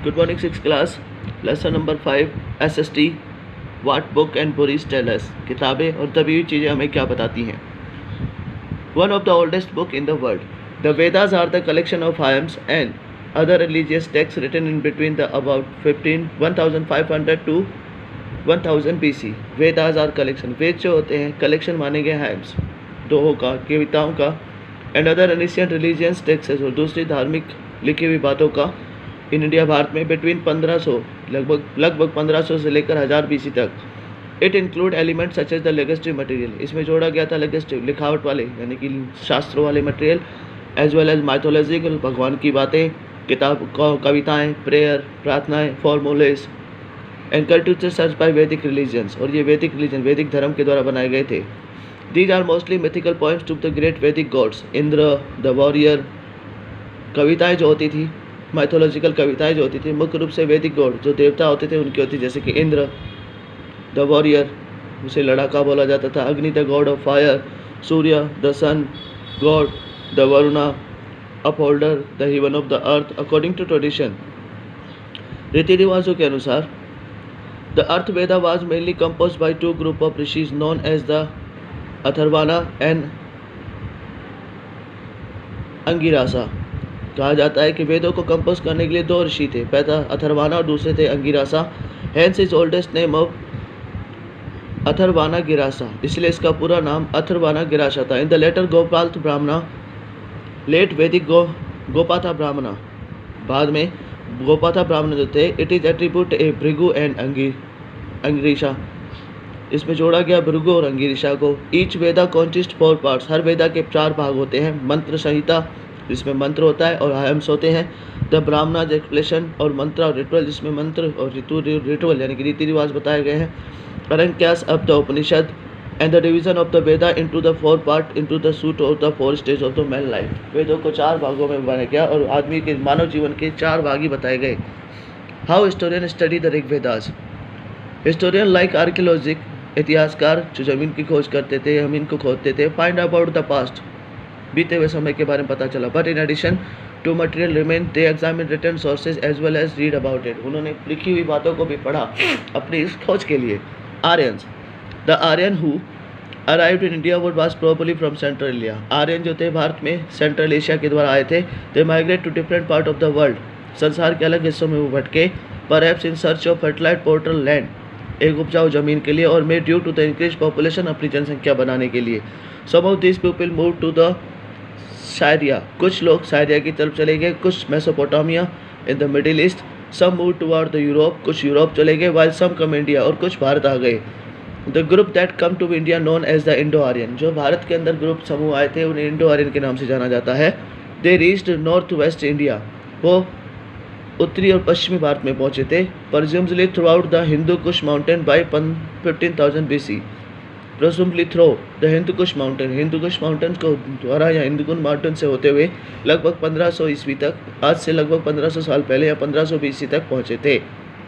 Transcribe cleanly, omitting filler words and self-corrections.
Good morning, 6th class. Lesson number 5, SST. What book and Boris tell us? किताबें और तभी चीज़ें हमें क्या बताती हैं. One of the oldest book in the world. The Vedas are the collection of hymns and other religious texts written in between the about 1500 to 1000 BC. Vedas are collection. वेद जो होते हैं collection माने गए hymns, दोहों का, कविताओं का, and other ancient religious texts और दूसरी धार्मिक लिखी हुई बातों का इन इंडिया भारत में बिटवीन 1500 लगभग 1500 से लेकर 1000 BC तक. It include element such as the legislative material. इसमें जोड़ा गया था लेगेस्टिव लिखावट वाले यानी कि शास्त्रों वाले material, as well as mythological भगवान की बातें, किताब कविताएं, प्रेयर प्रार्थनाएं, formulas and culture search by Vedic religions. और ये वैदिक रिलीजन वैदिक धर्म के द्वारा बनाए गए थे. These are mostly mythical poems to the great Vedic gods. Indra, the warrior. कविताएं जो होती थी, माइथोलॉजिकल कविताएं जो होती थी, मुख्य रूप से वैदिक गॉड जो देवता होते थे उनकी होती, जैसे कि इंद्र द वॉरियर, उसे लड़ाका बोला जाता था. Agni the god of fire. Surya the sun god. The Varuna upholder the heaven of the earth. According to tradition, रीति रिवाजों के अनुसार, द अर्थ Veda was mainly composed by two group of rishis known as the Atharvana and Angirasa. कहा जाता है कि वेदों को कंपोज करने के लिए दो ऋषि थे, पहला अथर्वाना और दूसरे थे Angirasa. Hence is oldest name of Atharvangirasa. इसलिए इसका पूरा नाम अथर्वाना गिरासा था. इन द लेटर गोपाल ब्राह्मणा, लेट वैदिक गोपाथा ब्राह्मणा, बाद में गोपाथा ब्राह्मण जो थे, it is attribute a Bhrigu and Angirisa. इसमें जोड़ा गया भृगु और अंगिरिशा को. Each Veda consist 4 parts. हर वेदा के 4 भाग होते हैं. मंत्र संहिता जिसमें मंत्र होता है और हयम्स होते हैं. द ब्राह्मणाज एक्सप्लेशन और मंत्र और रिचुअल जिसमें मंत्र और रिचुअल यानी कि रीति रिवाज बताए गए हैं. Aranyakas of the Upanishad and the division of the Veda into the 4 part into the suit of the 4 stage of the man life. वेदों को 4 भागों में बनाया गया और आदमी के मानव जीवन के 4 भाग ही बताए गए. How historian study the Rigvedas. Historian like archaeologic, इतिहासकार जो जमीन की खोज करते थे, जमीन को खोदते थे, फाइंड अबाउट द पास्ट, बीते हुए समय के बारे में पता चला. But in addition to material remain they examine written sources as well as read about it. उन्होंने लिखी हुई बातों को भी पढ़ा अपनी इस खोज के लिए. Aryans. The Aryan who arrived in India would was probably from Central Asia. Aryan जो थे भारत में सेंट्रल एशिया के द्वारा आए थे. They migrate to different part of the world. संसार के अलग हिस्सों में वो भटके. Perhaps in search of fertilize portal land, एक उपजाऊ जमीन के लिए, और may due to the increase population अपनी जनसंख्या बनाने के लिए. Some of this people move to the Syria. कुछ लोग सायरिया की तरफ चले गए, कुछ Mesopotamia in the middle east. Some move toward the Europe, कुछ यूरोप चले गए. वाइल सम कम इंडिया, और कुछ भारत आ गए. The group that came to India known as the Indo Aryan. जो भारत के अंदर ग्रुप समूह आए थे उन्हें इंडो आर्यन के नाम से जाना जाता है. They reached north west India. वो उत्तरी और पश्चिमी भारत में पहुंचे थे. Presumably throughout the Hindu Kush mountain by 15,000 BC. Presumably through the Hindukush mountain, Hindukush mountain को द्वारा या हिंदुकुश माउंटेन से होते हुए लगभग 1500 ईस्वी तक, आज से लगभग 1500 साल पहले या 1500 BC तक पहुंचे थे.